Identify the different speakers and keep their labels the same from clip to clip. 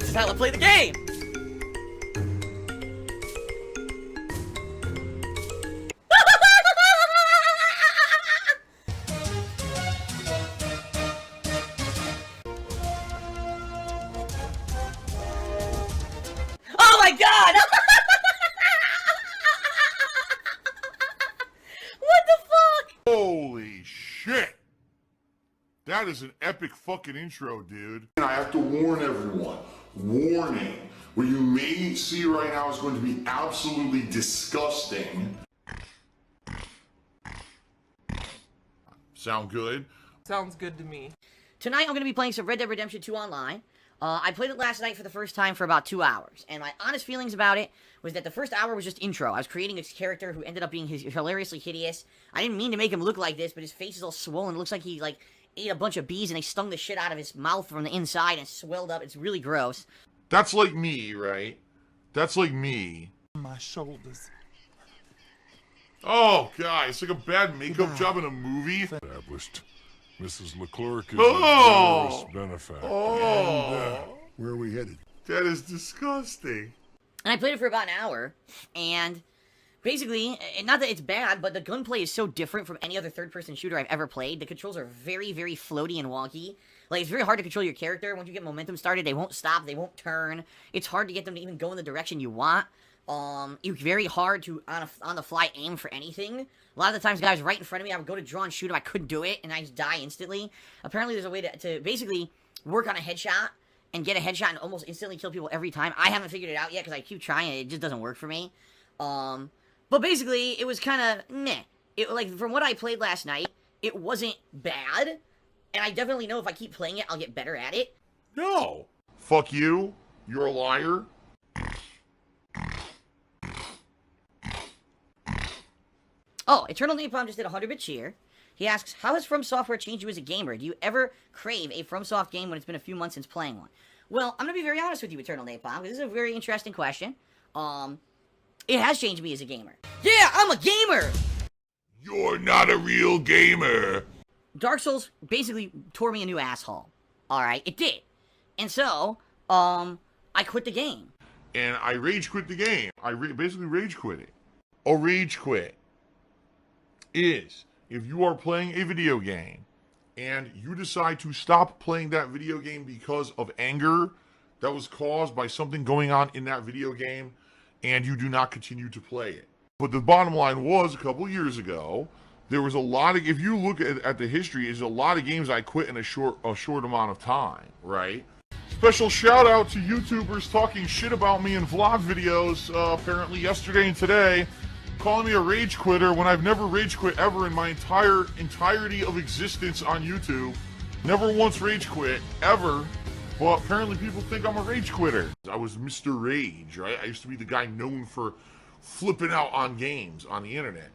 Speaker 1: This is how I play the game! Oh my god! What the fuck?
Speaker 2: Holy shit! That is an epic fucking intro, dude. And I have to warn everyone. Warning. What you may see right now is going to be absolutely disgusting. Sound good?
Speaker 3: Sounds good to me.
Speaker 1: Tonight I'm going to be playing some Red Dead Redemption 2 online. I played it last night for the first time for about 2 hours, and my honest feelings about it was that the first hour was just intro. I was creating this character who ended up being hilariously hideous. I didn't mean to make him look like this, but his face is all swollen. It looks like he, ate a bunch of bees and they stung the shit out of his mouth from the inside and swelled up. It's really gross.
Speaker 2: That's like me, right? That's like me.
Speaker 3: My shoulders.
Speaker 2: Oh, God, it's like a bad makeup job in a movie.
Speaker 4: Established. Mrs. McClurk is
Speaker 2: Oh!
Speaker 4: a generous benefactor.
Speaker 2: Oh!
Speaker 4: And, where are we headed?
Speaker 2: That is disgusting.
Speaker 1: And I played it for about an hour, and basically, not that it's bad, but the gunplay is so different from any other third-person shooter I've ever played. The controls are very, very floaty and wonky. Like, it's very hard to control your character. Once you get momentum started, they won't stop, they won't turn. It's hard to get them to even go in the direction you want. It's very hard to, on the fly, aim for anything. A lot of the times, guys right in front of me, I would go to draw and shoot him, I couldn't do it, and I just die instantly. Apparently, there's a way to basically work on a headshot, and get a headshot and almost instantly kill people every time. I haven't figured it out yet, because I keep trying, and it just doesn't work for me. But basically, it was kind of meh. From what I played last night, it wasn't bad, and I definitely know if I keep playing it, I'll get better at it.
Speaker 2: No. Fuck you. You're a liar.
Speaker 1: Oh, Eternal Napalm just did a 100-bit cheer. He asks, how has From Software changed you as a gamer? Do you ever crave a FromSoft game when it's been a few months since playing one? Well, I'm going to be very honest with you, Eternal Napalm, because this is a very interesting question. It has changed me as a gamer. Yeah, I'm a gamer!
Speaker 2: You're not a real gamer.
Speaker 1: Dark Souls basically tore me a new asshole. Alright, it did. And so, I quit the game.
Speaker 2: And I rage quit the game. I basically rage quit it. A rage quit is if you are playing a video game and you decide to stop playing that video game because of anger that was caused by something going on in that video game, and you do not continue to play it. But the bottom line was, a couple years ago, there was a lot of, if you look at the history, there's a lot of games I quit in a short amount of time, right? Special shout out to YouTubers talking shit about me in vlog videos, apparently yesterday and today, calling me a rage quitter when I've never rage quit ever in my entirety of existence on YouTube. Never once rage quit, ever. Well, apparently people think I'm a rage quitter. I was Mr. Rage, right? I used to be the guy known for flipping out on games on the internet.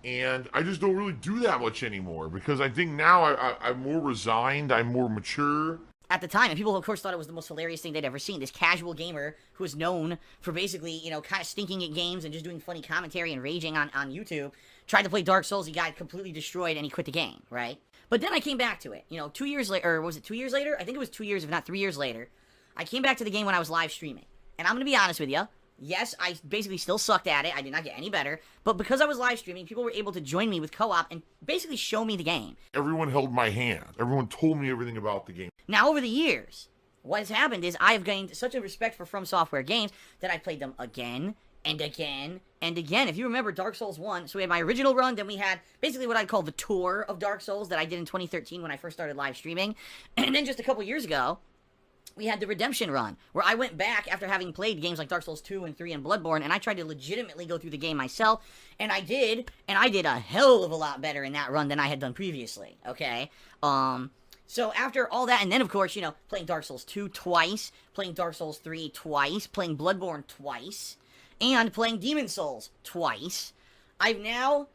Speaker 2: And I just don't really do that much anymore because I think now I'm more resigned, I'm more mature.
Speaker 1: At the time, and people, of course, thought it was the most hilarious thing they'd ever seen. This casual gamer who was known for basically, kind of stinking at games and just doing funny commentary and raging on YouTube, tried to play Dark Souls, he got completely destroyed, and he quit the game, right? But then I came back to it. 2 years later, or was it 2 years later? I think it was 2 years, if not 3 years later. I came back to the game when I was live streaming. And I'm going to be honest with you. Yes, I basically still sucked at it. I did not get any better. But because I was live streaming, people were able to join me with co-op and basically show me the game.
Speaker 2: Everyone held my hand. Everyone told me everything about the game.
Speaker 1: Now, over the years, what has happened is I have gained such a respect for From Software games that I played them again and again and again. If you remember Dark Souls 1, so we had my original run, then we had basically what I'd call the tour of Dark Souls that I did in 2013 when I first started live streaming. And then just a couple years ago, we had the Redemption run, where I went back after having played games like Dark Souls 2 and 3 and Bloodborne, and I tried to legitimately go through the game myself, and I did a hell of a lot better in that run than I had done previously, okay? So after all that, and then of course, playing Dark Souls 2 twice, playing Dark Souls 3 twice, playing Bloodborne twice, and playing Demon Souls twice, I've now,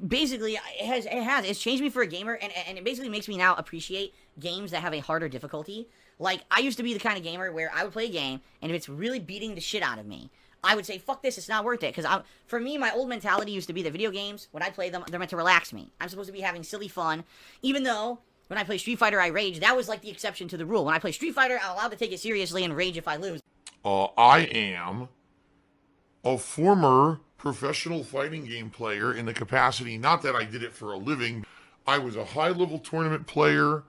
Speaker 1: basically, it's changed me for a gamer, and it basically makes me now appreciate games that have a harder difficulty. Like, I used to be the kind of gamer where I would play a game, and if it's really beating the shit out of me, I would say, fuck this, it's not worth it. Because for me, my old mentality used to be that video games, when I play them, they're meant to relax me. I'm supposed to be having silly fun, even though When I play Street Fighter, I rage. That was like the exception to the rule. When I play Street Fighter, I'm allowed to take it seriously and rage if I lose.
Speaker 2: I am a former professional fighting game player in the capacity, not that I did it for a living. I was a high-level tournament player,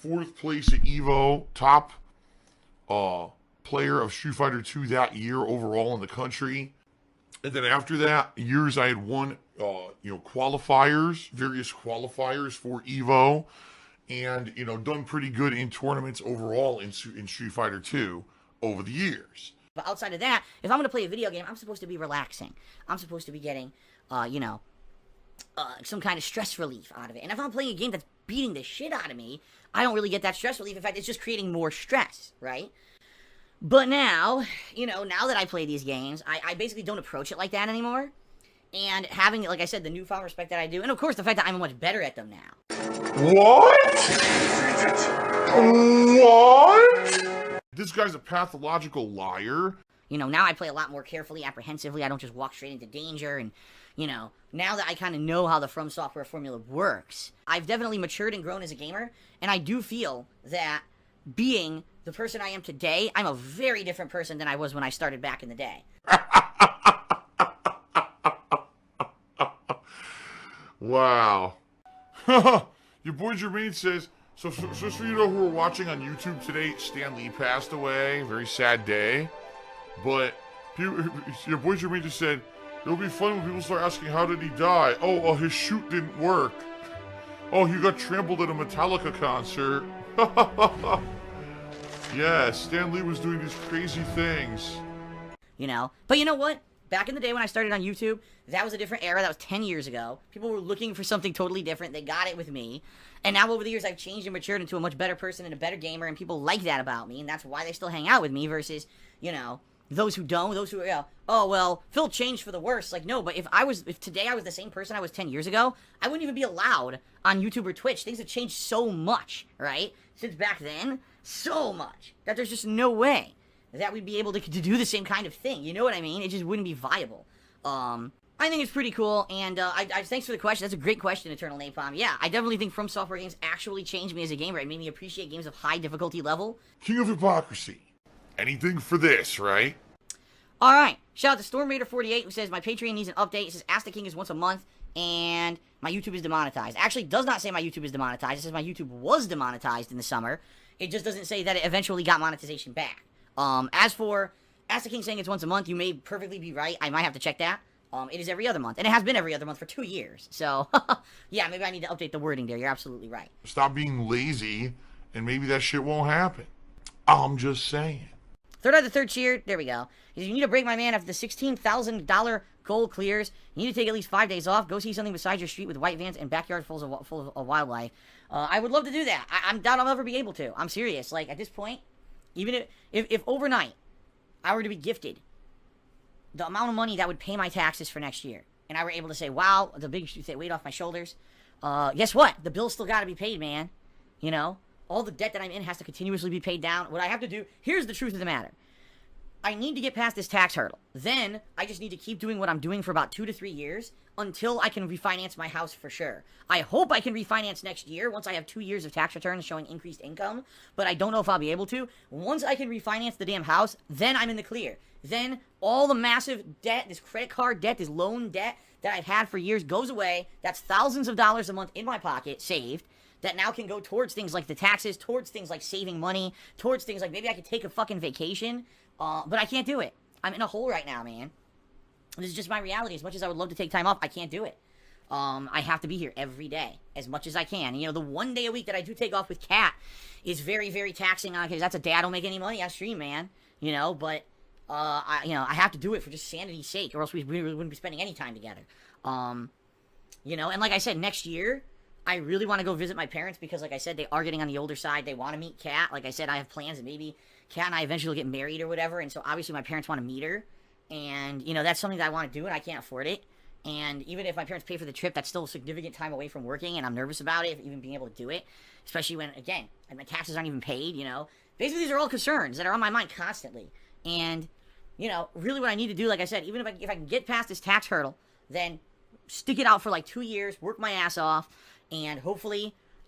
Speaker 2: 4th place at EVO, top player of Street Fighter 2 that year overall in the country. And then after that, years I had won, qualifiers, various qualifiers for EVO, and, done pretty good in tournaments overall in Street Fighter 2 over the years.
Speaker 1: But outside of that, if I'm going to play a video game, I'm supposed to be relaxing. I'm supposed to be getting, some kind of stress relief out of it. And if I'm playing a game that's beating the shit out of me, I don't really get that stress relief. In fact, it's just creating more stress, right? But now, now that I play these games, I basically don't approach it like that anymore. And having, like I said, the newfound respect that I do, and of course the fact that I'm much better at them now.
Speaker 2: What? What? This guy's a pathological liar.
Speaker 1: Now I play a lot more carefully, apprehensively. I don't just walk straight into danger. And, now that I kind of know how the From Software formula works, I've definitely matured and grown as a gamer. And I do feel that being the person I am today, I'm a very different person than I was when I started back in the day.
Speaker 2: Wow. Your boy Jermaine says, so just for you who are watching on YouTube today, Stan Lee passed away. Very sad day. But your boy Jermaine just said, it'll be fun when people start asking, how did he die? Oh, his shoot didn't work. Oh, he got trampled at a Metallica concert. Yeah, Stan Lee was doing these crazy things.
Speaker 1: But you know what? Back in the day when I started on YouTube, that was a different era. That was 10 years ago. People were looking for something totally different. They got it with me. And now over the years, I've changed and matured into a much better person and a better gamer, and people like that about me, and that's why they still hang out with me versus, those who don't, those who, oh, well, Phil changed for the worse. Like, no, but if today I was the same person I was 10 years ago, I wouldn't even be allowed on YouTube or Twitch. Things have changed so much, right? Since back then, so much, that there's just no way that we'd be able to do the same kind of thing. You know what I mean? It just wouldn't be viable. I think it's pretty cool, and thanks for the question. That's a great question, Eternal Napalm. Yeah, I definitely think From Software games actually changed me as a gamer. It made me appreciate games of high difficulty level.
Speaker 2: King of hypocrisy. Anything for this, right?
Speaker 1: Alright, shout out to Storm Raider 48 who says, my Patreon needs an update. It says, Ask the King is once a month, and my YouTube is demonetized. Actually, it does not say my YouTube is demonetized. It says my YouTube was demonetized in the summer. It just doesn't say that it eventually got monetization back. As for Ask the King saying it's once a month, you may perfectly be right. I might have to check that. It is every other month, and it has been every other month for 2 years. So, yeah, maybe I need to update the wording there. You're absolutely right.
Speaker 2: Stop being lazy, and maybe that shit won't happen. I'm just saying.
Speaker 1: Third Eye the Third Cheer, there we go. You need to break my man after the $16,000 goal clears. You need to take at least 5 days off. Go see something beside your street with white vans and backyard full of wildlife. I would love to do that. I doubt I'll ever be able to. I'm serious. Like, at this point, even if overnight I were to be gifted the amount of money that would pay my taxes for next year, and I were able to say, wow, the big weight off my shoulders, guess what? The bill's still got to be paid, man. All the debt that I'm in has to continuously be paid down. What I have to do, here's the truth of the matter. I need to get past this tax hurdle. Then, I just need to keep doing what I'm doing for about 2 to 3 years until I can refinance my house for sure. I hope I can refinance next year once I have 2 years of tax returns showing increased income, but I don't know if I'll be able to. Once I can refinance the damn house, then I'm in the clear. Then, all the massive debt, this credit card debt, this loan debt that I've had for years goes away. That's thousands of dollars a month in my pocket, saved, that now can go towards things like the taxes, towards things like saving money, towards things like maybe I could take a fucking vacation, but I can't do it. I'm in a hole right now, man. This is just my reality. As much as I would love to take time off, I can't do it. I have to be here every day, as much as I can. And, the 1 day a week that I do take off with Kat is very, very taxing on, because that's a day I don't make any money on stream, man. But, I have to do it for just sanity's sake, or else we wouldn't be spending any time together. And like I said, next year, I really want to go visit my parents because, like I said, they are getting on the older side. They want to meet Kat. Like I said, I have plans that maybe Kat and I eventually get married or whatever. And so, obviously, my parents want to meet her. And, that's something that I want to do, and I can't afford it. And even if my parents pay for the trip, that's still a significant time away from working, and I'm nervous about it, even being able to do it. Especially when, again, my taxes aren't even paid, Basically, these are all concerns that are on my mind constantly. And, really what I need to do, like I said, even if I can get past this tax hurdle, then stick it out for like 2 years, work my ass off, and hopefully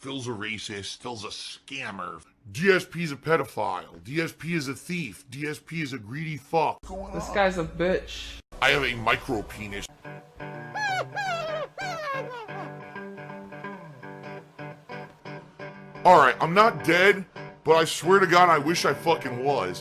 Speaker 2: Phil's a racist. Phil's a scammer. DSP's a pedophile. DSP is a thief. DSP is a greedy fuck.
Speaker 3: This guy's a bitch.
Speaker 2: I have a micro penis. Alright, I'm not dead, but I swear to God I wish I fucking was.